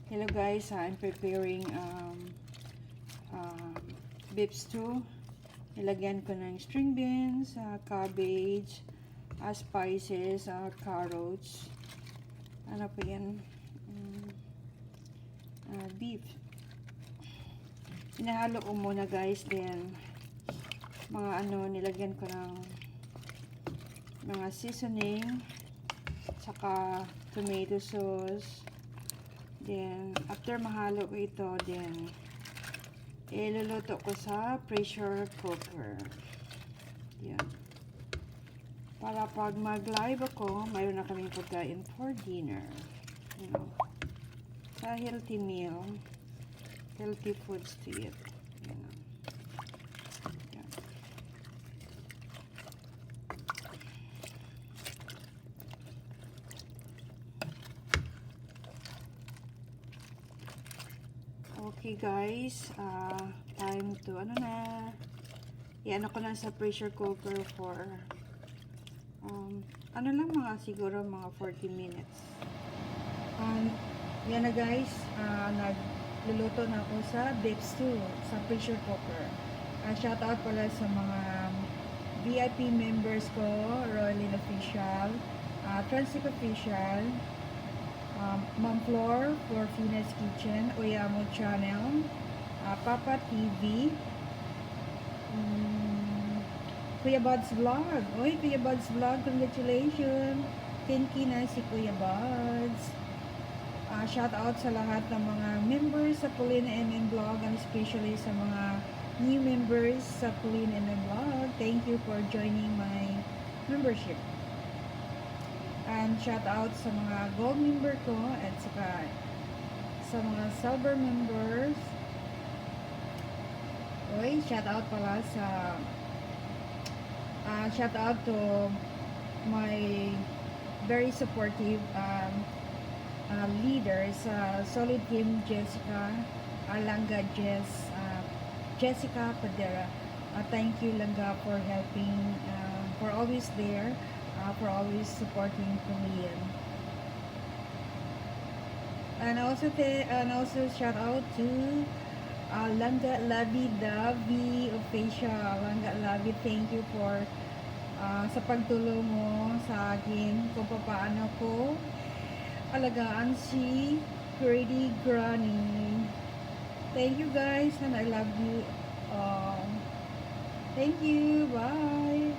Hello guys, I'm preparing beef stew. Nilagyan ko ng string beans, cabbage, spices, carrots. Ano po yan? Beef. Inahalo ko muna guys, then nilagyan ko ng mga seasoning, saka tomato sauce. Then, after mahalo ko ito, then, iluluto ko sa pressure cooker. Yan. Para pag mag-live ako, mayroon na kaming pagkain for dinner. You know, sa healthy meal, healthy foods to eat. You know. Yan. Okay guys, time to i-ano ko lang sa pressure cooker for siguro mga 40 minutes. Yan na guys, nagluluto na ako sa beef stew sa pressure cooker. Shout out pala sa mga VIP members ko, Royalin Official, Transip Official, Ma'am Flor for Fina's Kitchen, Oyamo Channel, Papa TV, Kuya Bud's Vlog. Oy, Kuya Bud's Vlog, congratulations! 10K na si Kuya Buds. Shout out sa lahat ng mga members sa Pauline MM Vlog, and especially sa mga new members sa Pauline MM Vlog. Thank you for joining my membership. And shout out sa mga gold member ko at saka sa mga silver members. Oy, shout out pala sa shout out to my very supportive leaders, Solid Team Jessica, Langga Jessica Padera. Thank you Langga for helping, for always there, for always supporting Pauline. And also shout out to Langga Lavi Davi Official. Langga Lavi, thank you for sa pagtulong mo sa akin kung paano ko alagaan si Grady Granny. Thank you guys and I love you. Thank you. Bye.